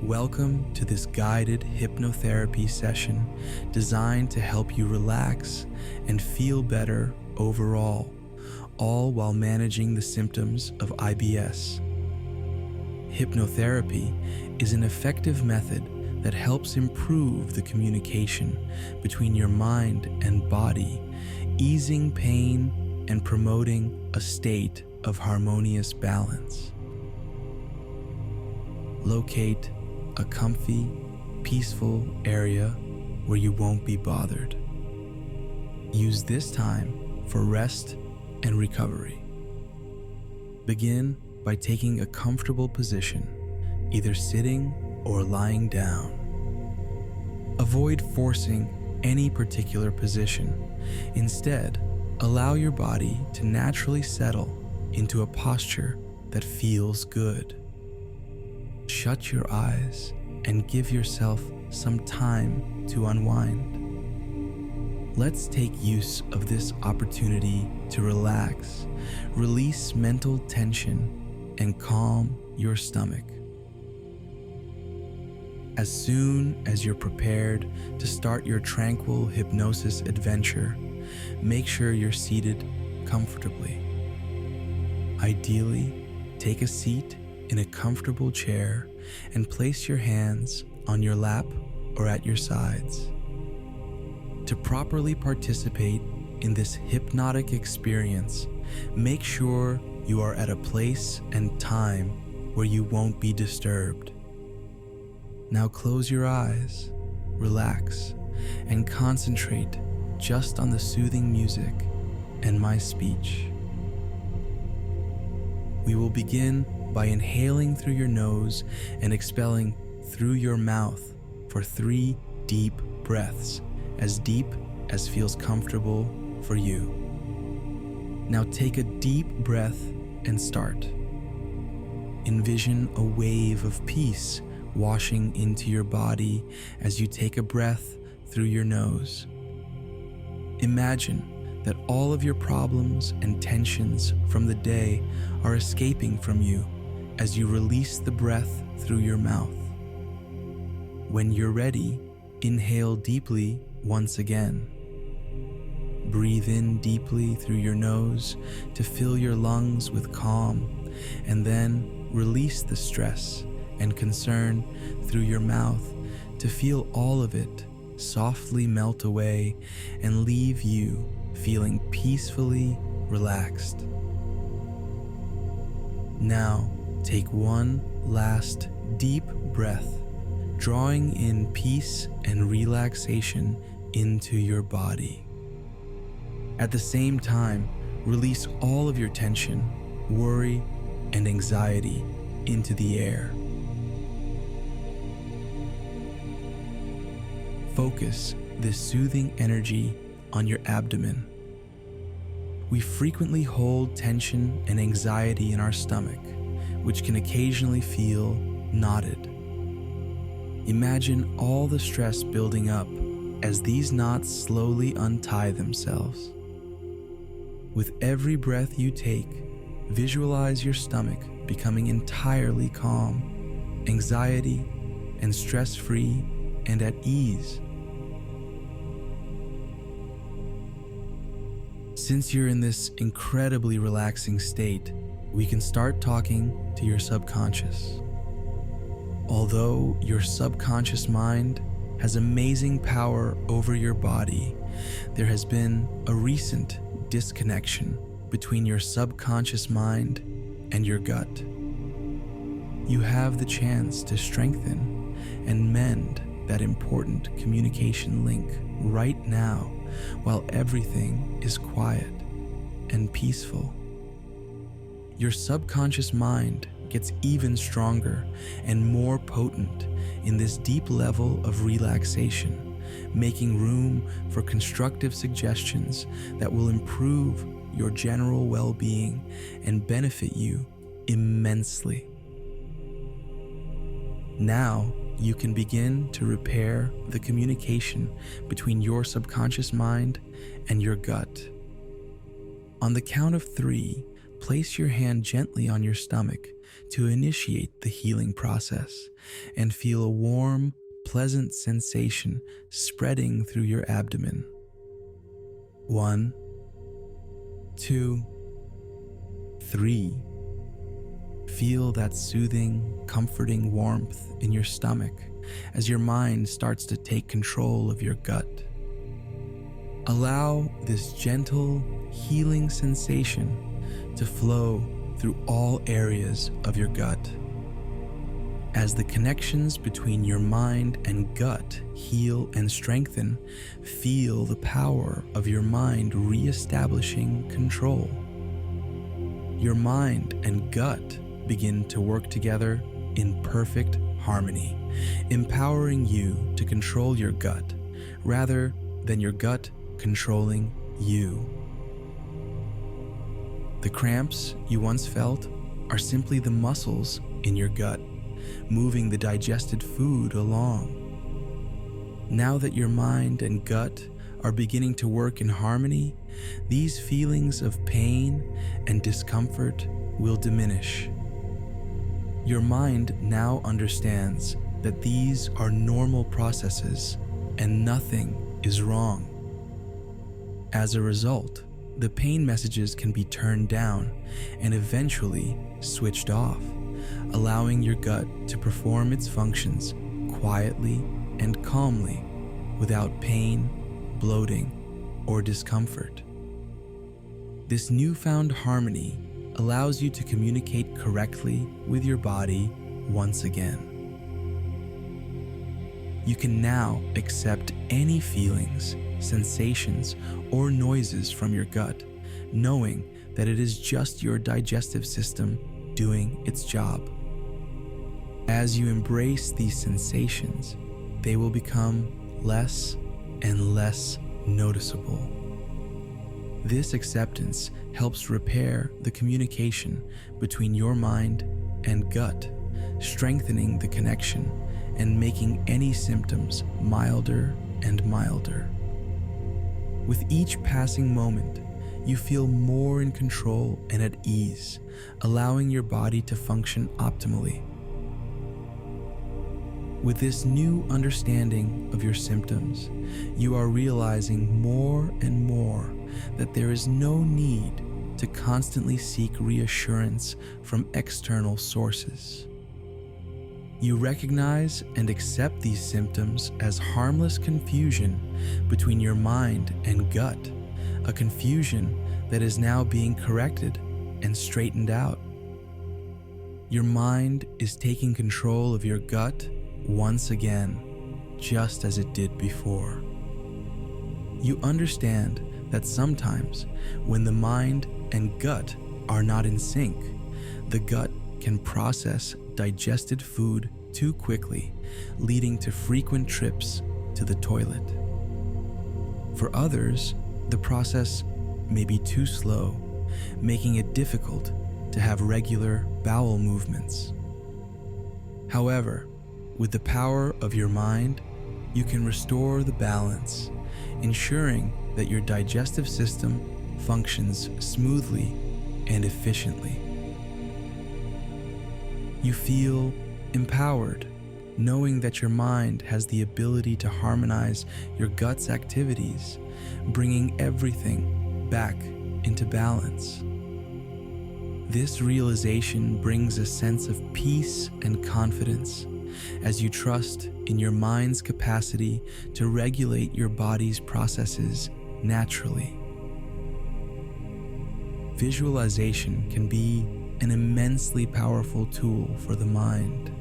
Welcome to this guided hypnotherapy session designed to help you relax and feel better overall, all while managing the symptoms of IBS. Hypnotherapy is an effective method that helps improve the communication between your mind and body, easing pain and promoting a state of harmonious balance. Locate a comfy, peaceful area where you won't be bothered. Use this time for rest and recovery. Begin by taking a comfortable position, either sitting or lying down. Avoid forcing any particular position. Instead, allow your body to naturally settle into a posture that feels good. Shut your eyes and give yourself some time to unwind. Let's take use of this opportunity to relax, release mental tension, and calm your stomach. As soon as you're prepared to start your tranquil hypnosis adventure, make sure you're seated comfortably. Ideally, take a seat in a comfortable chair and place your hands on your lap or at your sides. To properly participate in this hypnotic experience, make sure you are at a place and time where you won't be disturbed. Now close your eyes, relax, and concentrate just on the soothing music and my speech. We will begin by inhaling through your nose and expelling through your mouth for 3 deep breaths, as deep as feels comfortable for you. Now take a deep breath and start. Envision a wave of peace washing into your body as you take a breath through your nose. Imagine that all of your problems and tensions from the day are escaping from you as you release the breath through your mouth. When you're ready, inhale deeply once again. Breathe in deeply through your nose to fill your lungs with calm, and then release the stress and concern through your mouth to feel all of it softly melt away and leave you feeling peacefully relaxed. Now, take one last deep breath, drawing in peace and relaxation into your body. At the same time, release all of your tension, worry, and anxiety into the air. Focus this soothing energy on your abdomen. We frequently hold tension and anxiety in our stomach, which can occasionally feel knotted. Imagine all the stress building up as these knots slowly untie themselves. With every breath you take, visualize your stomach becoming entirely calm, anxiety and stress-free and at ease. Since you're in this incredibly relaxing state, we can start talking to your subconscious. Although your subconscious mind has amazing power over your body, there has been a recent disconnection between your subconscious mind and your gut. You have the chance to strengthen and mend that important communication link right now while everything is quiet and peaceful. Your subconscious mind gets even stronger and more potent in this deep level of relaxation, making room for constructive suggestions that will improve your general well-being and benefit you immensely. Now, you can begin to repair the communication between your subconscious mind and your gut. On the count of 3, place your hand gently on your stomach to initiate the healing process and feel a warm, pleasant sensation spreading through your abdomen. 1, 2, 3. Feel that soothing, comforting warmth in your stomach as your mind starts to take control of your gut. Allow this gentle, healing sensation to flow through all areas of your gut. As the connections between your mind and gut heal and strengthen, feel the power of your mind reestablishing control. Your mind and gut begin to work together in perfect harmony, empowering you to control your gut rather than your gut controlling you. The cramps you once felt are simply the muscles in your gut, moving the digested food along. Now that your mind and gut are beginning to work in harmony, these feelings of pain and discomfort will diminish. Your mind now understands that these are normal processes and nothing is wrong. As a result, the pain messages can be turned down and eventually switched off, allowing your gut to perform its functions quietly and calmly without pain, bloating, or discomfort. This newfound harmony allows you to communicate correctly with your body once again. You can now accept any feelings, sensations, or noises from your gut, knowing that it is just your digestive system doing its job. As you embrace these sensations, they will become less and less noticeable. This acceptance helps repair the communication between your mind and gut, strengthening the connection and making any symptoms milder and milder. With each passing moment, you feel more in control and at ease, allowing your body to function optimally. With this new understanding of your symptoms, you are realizing more and more that there is no need to constantly seek reassurance from external sources. You recognize and accept these symptoms as harmless confusion between your mind and gut, a confusion that is now being corrected and straightened out. Your mind is taking control of your gut once again, just as it did before. You understand that sometimes when the mind and gut are not in sync, the gut can process digested food too quickly, leading to frequent trips to the toilet. For others, the process may be too slow, making it difficult to have regular bowel movements. However, with the power of your mind, you can restore the balance, ensuring that your digestive system functions smoothly and efficiently. You feel empowered, knowing that your mind has the ability to harmonize your gut's activities, bringing everything back into balance. This realization brings a sense of peace and confidence as you trust in your mind's capacity to regulate your body's processes naturally. Visualization can be an immensely powerful tool for the mind.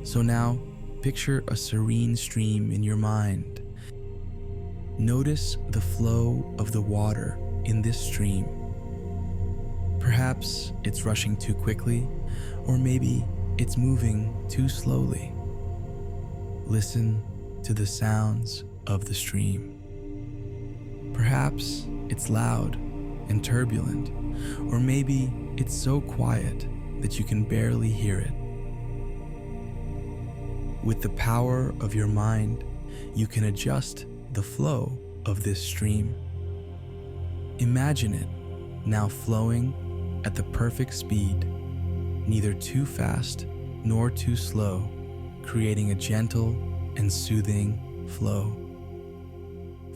So now, picture a serene stream in your mind. Notice the flow of the water in this stream. Perhaps it's rushing too quickly, or maybe it's moving too slowly. Listen to the sounds of the stream. Perhaps it's loud and turbulent, or maybe it's so quiet that you can barely hear it. With the power of your mind, you can adjust the flow of this stream. Imagine it now flowing at the perfect speed, neither too fast nor too slow, creating a gentle and soothing flow.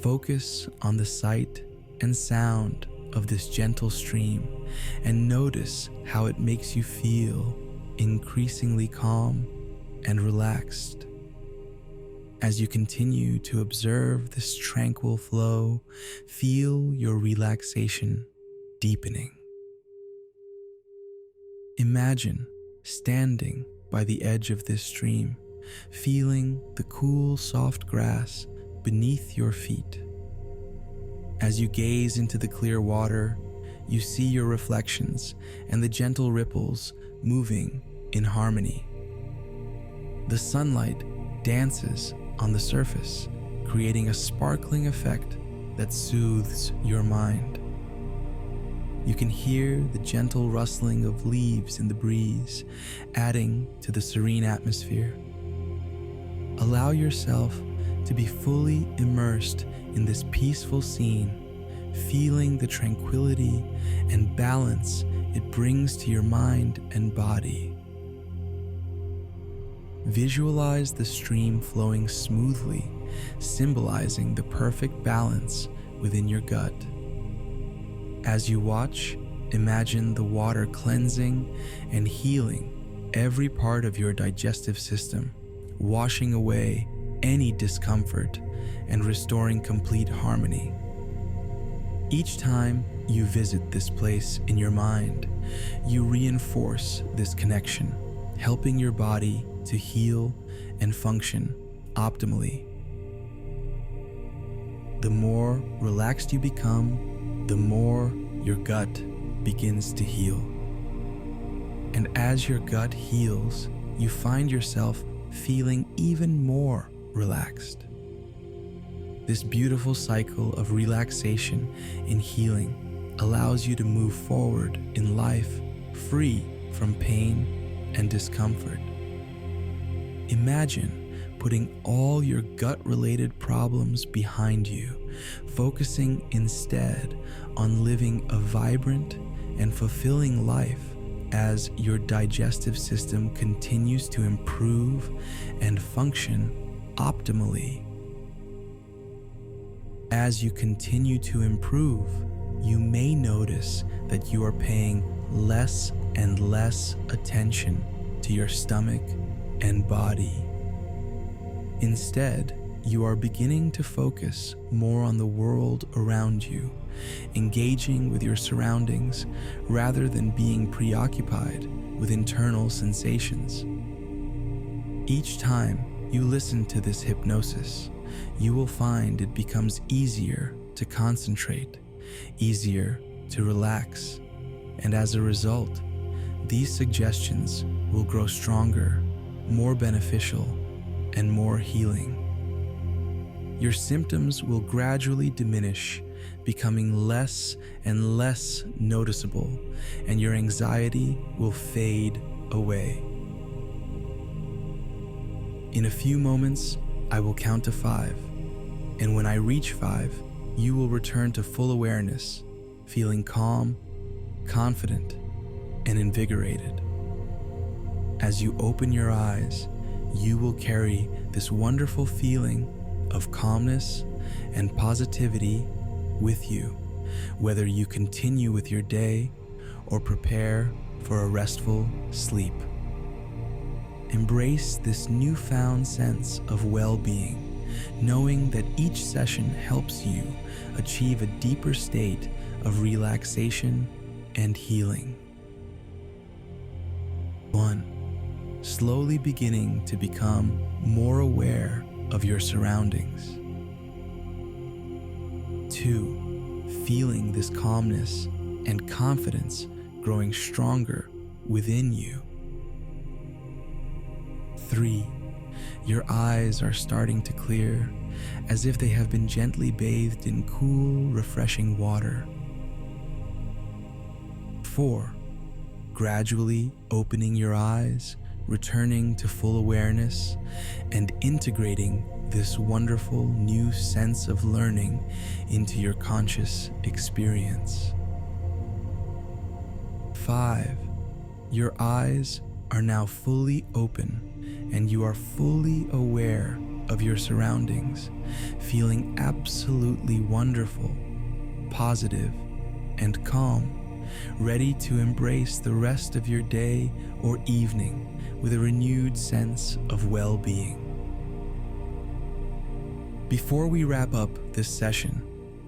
Focus on the sight and sound of this gentle stream and notice how it makes you feel increasingly calm and relaxed. As you continue to observe this tranquil flow, feel your relaxation deepening. Imagine standing by the edge of this stream, feeling the cool, soft grass beneath your feet. As you gaze into the clear water, you see your reflections and the gentle ripples moving in harmony. The sunlight dances on the surface, creating a sparkling effect that soothes your mind. You can hear the gentle rustling of leaves in the breeze, adding to the serene atmosphere. Allow yourself to be fully immersed in this peaceful scene, feeling the tranquility and balance it brings to your mind and body. Visualize the stream flowing smoothly, symbolizing the perfect balance within your gut. As you watch, imagine the water cleansing and healing every part of your digestive system, washing away any discomfort and restoring complete harmony. Each time you visit this place in your mind, you reinforce this connection, helping your body to heal and function optimally. The more relaxed you become, the more your gut begins to heal. And as your gut heals, you find yourself feeling even more relaxed. This beautiful cycle of relaxation and healing allows you to move forward in life free from pain and discomfort. Imagine putting all your gut-related problems behind you, focusing instead on living a vibrant and fulfilling life as your digestive system continues to improve and function optimally. As you continue to improve, you may notice that you are paying less and less attention to your stomach and body. Instead, you are beginning to focus more on the world around you, engaging with your surroundings rather than being preoccupied with internal sensations. Each time you listen to this hypnosis, you will find it becomes easier to concentrate, easier to relax, and as a result, these suggestions will grow stronger, more beneficial, and more healing. Your symptoms will gradually diminish, becoming less and less noticeable, and your anxiety will fade away. In a few moments, I will count to 5, and when I reach 5, you will return to full awareness, feeling calm, confident, and invigorated. As you open your eyes, you will carry this wonderful feeling of calmness and positivity with you, whether you continue with your day or prepare for a restful sleep. Embrace this newfound sense of well-being, knowing that each session helps you achieve a deeper state of relaxation and healing. 1. Slowly beginning to become more aware of your surroundings. 2. Feeling this calmness and confidence growing stronger within you. 3. Your eyes are starting to clear, as if they have been gently bathed in cool, refreshing water. 4. Gradually opening your eyes, returning to full awareness, and integrating this wonderful new sense of learning into your conscious experience. 5. Your eyes are now fully open and you are fully aware of your surroundings, feeling absolutely wonderful, positive, and calm, ready to embrace the rest of your day or evening with a renewed sense of well-being. Before we wrap up this session,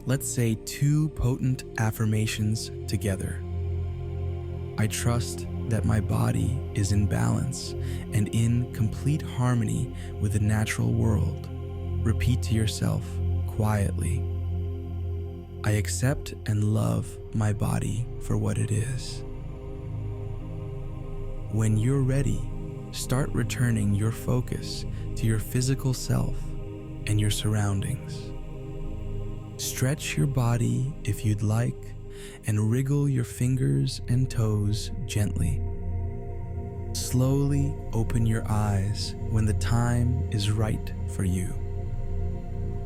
let's say 2 potent affirmations together. I trust that my body is in balance and in complete harmony with the natural world. Repeat to yourself quietly. I accept and love my body for what it is. When you're ready, start returning your focus to your physical self and your surroundings. Stretch your body if you'd like, and wriggle your fingers and toes gently. Slowly open your eyes when the time is right for you.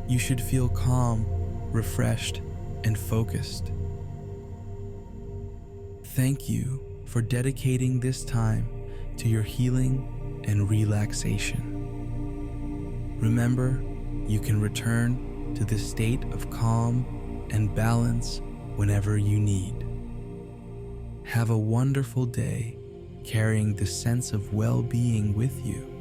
You should feel calm, refreshed, and focused. Thank you for dedicating this time to your healing and relaxation. Remember, you can return to this state of calm and balance whenever you need. Have a wonderful day, carrying the sense of well-being with you.